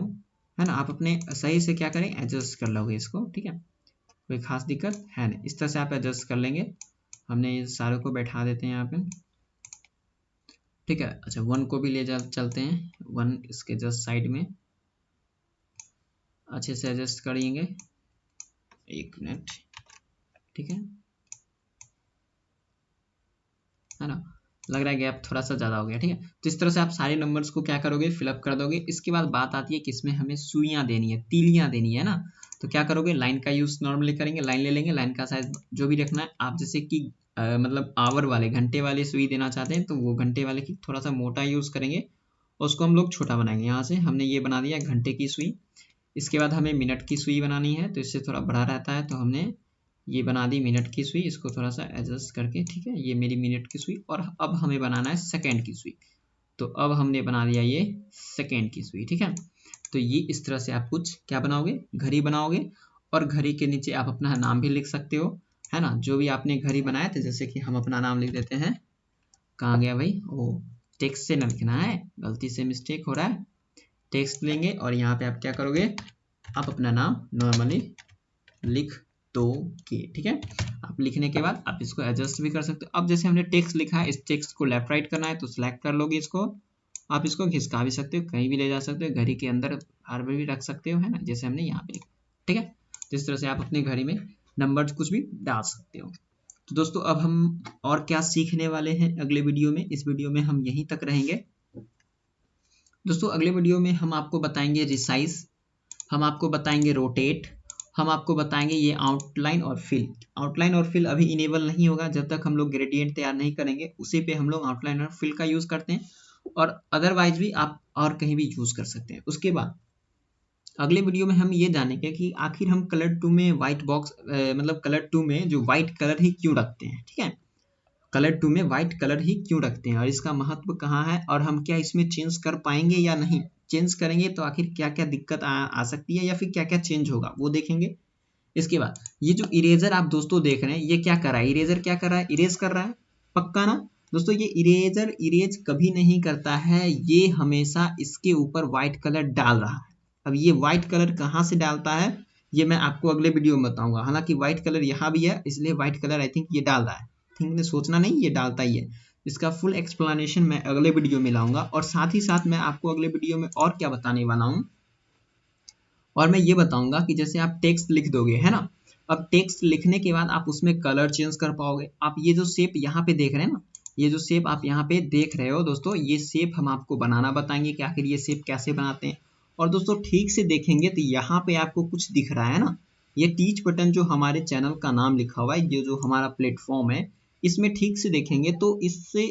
है ना। आप अपने सही से क्या करें, एडजस्ट कर लोगे इसको, ठीक है। कोई खास दिक्कत है नहीं, इस तरह से आप एडजस्ट कर लेंगे। हमने इस सारों को बैठा देते हैं यहाँ पे, ठीक है। अच्छा 1 को भी ले चलते हैं, 1 इसके जस्ट साइड में अच्छे से एडजस्ट करेंगे, 1 मिनट, ठीक है ना। लग रहा है गैप थोड़ा सा ज़्यादा हो गया, ठीक है। तो इस तरह से आप सारे नंबर्स को क्या करोगे, फिलअप कर दोगे। इसके बाद बात आती है कि इसमें हमें सुइयाँ देनी है, तीलियाँ देनी है ना। तो क्या करोगे, लाइन का यूज़ नॉर्मली करेंगे, लाइन ले लेंगे। लाइन का साइज जो भी रखना है आप, जैसे कि मतलब आवर वाले घंटे वाले सुई देना चाहते हैं तो वो घंटे वाले की थोड़ा सा मोटा यूज़ करेंगे और उसको हम लोग छोटा बनाएंगे। यहाँ से हमने ये बना दिया घंटे की सुई। इसके बाद हमें मिनट की सुई बनानी है तो इससे थोड़ा बड़ा रहता है, तो हमने ये बना दी मिनट की सुई। इसको थोड़ा सा एडजस्ट करके, ठीक है, ये मेरी मिनट की सुई। और अब हमें बनाना है सेकंड की सुई, तो अब हमने बना दिया ये सेकंड की सुई, ठीक है। तो ये इस तरह से आप कुछ क्या बनाओगे, घड़ी बनाओगे। और घड़ी के नीचे आप अपना नाम भी लिख सकते हो, है ना। जो भी आपने घड़ी बनाया था, जैसे कि हम अपना नाम लिख देते हैं कहाँ गया भाई, ओ टेक्स्ट से न लिखना है, गलती से मिस्टेक हो रहा है। टेक्स्ट लेंगे और यहाँ पे आप क्या करोगे, आप अपना नाम नॉर्मली लिख दोगे, ठीक है। आप लिखने के बाद आप इसको एडजस्ट भी कर सकते हो। अब जैसे हमने टेक्स्ट लिखा है, इस टेक्स्ट को लेफ्ट राइट करना है तो सिलेक्ट कर लोगे इसको, आप इसको घिसका भी सकते हो, कहीं भी ले जा सकते हो, घड़ी के अंदर बाहर भी रख सकते हो, है ना, जैसे हमने यहाँ पे लिखा, ठीक है। जिस तरह से आप अपनी घड़ी में नंबर कुछ भी डाल सकते हो। तो दोस्तों अब हम और क्या सीखने वाले हैं अगले वीडियो में, इस वीडियो में हम यहीं तक रहेंगे दोस्तों। अगले वीडियो में हम आपको बताएंगे रिसाइज, हम आपको बताएंगे रोटेट, हम आपको बताएंगे ये आउटलाइन और फिल। आउटलाइन और फिल अभी इनेबल नहीं होगा जब तक हम लोग ग्रेडियंट तैयार नहीं करेंगे, उसी पे हम लोग आउटलाइन और फिल का यूज करते हैं, और अदरवाइज भी आप और कहीं भी यूज कर सकते हैं। उसके बाद अगले वीडियो में हम ये जानेंगे कि आखिर हम कलर 2 में व्हाइट बॉक्स मतलब कलर 2 में जो व्हाइट कलर ही क्यों रखते हैं, ठीक है। कलर 2 में व्हाइट कलर ही क्यों रखते हैं और इसका महत्व कहाँ है, और हम क्या इसमें चेंज कर पाएंगे या नहीं, चेंज करेंगे तो आखिर क्या क्या दिक्कत आ सकती है या फिर क्या क्या चेंज होगा वो देखेंगे। इसके बाद ये जो इरेजर आप दोस्तों देख रहे हैं, ये क्या कर रहा है, इरेजर क्या कर रहा है, इरेज कर रहा है, पक्का ना दोस्तों। ये इरेजर इरेज कभी नहीं करता है, ये हमेशा इसके ऊपर व्हाइट कलर डाल रहा है। अब ये व्हाइट कलर कहाँ से डालता है ये मैं आपको अगले वीडियो में बताऊंगा। हालांकि व्हाइट कलर यहाँ भी है, इसलिए व्हाइट कलर आई थिंक ये डाल रहा है, थिंक ने सोचना नहीं, ये डालता ही है। इसका फुल एक्सप्लेनेशन मैं अगले वीडियो में लाऊंगा, और साथ ही साथ मैं आपको अगले वीडियो में और क्या बताने वाला हूँ, और मैं ये बताऊंगा कि जैसे आप टेक्स्ट लिख दोगे, है ना, अब टेक्स्ट लिखने के बाद आप उसमें कलर चेंज कर पाओगे। आप ये जो शेप यहाँ पे देख रहे हैं ना, ये जो शेप आप यहाँ पे देख रहे हो दोस्तों, ये शेप हम आपको बनाना बताएंगे कि आखिर ये शेप कैसे बनाते हैं। और दोस्तों ठीक से देखेंगे तो यहाँ पे आपको कुछ दिख रहा है ना, ये टीच बटन जो हमारे चैनल का नाम लिखा हुआ है, ये जो हमारा प्लेटफॉर्म है, इसमें ठीक से देखेंगे तो इससे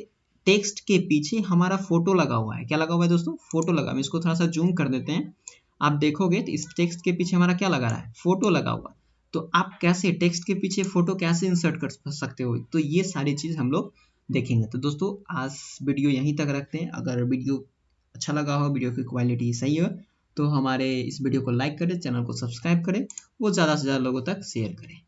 टेक्स्ट के पीछे हमारा फोटो लगा हुआ है। क्या लगा हुआ है दोस्तों, फोटो लगा। हम इसको थोड़ा सा जूम कर देते हैं, आप देखोगे तो इस टेक्स्ट के पीछे हमारा क्या लगा रहा है, फोटो लगा हुआ। तो आप कैसे टेक्स्ट के पीछे फोटो कैसे इंसर्ट कर सकते हो, तो ये सारी चीज हम लोग देखेंगे। तो दोस्तों आज वीडियो यहीं तक रखते हैं। अगर वीडियो अच्छा लगा हो, वीडियो की क्वालिटी सही हो, तो हमारे इस वीडियो को लाइक करें, चैनल को सब्सक्राइब करें, वो ज़्यादा से ज़्यादा लोगों तक शेयर करें।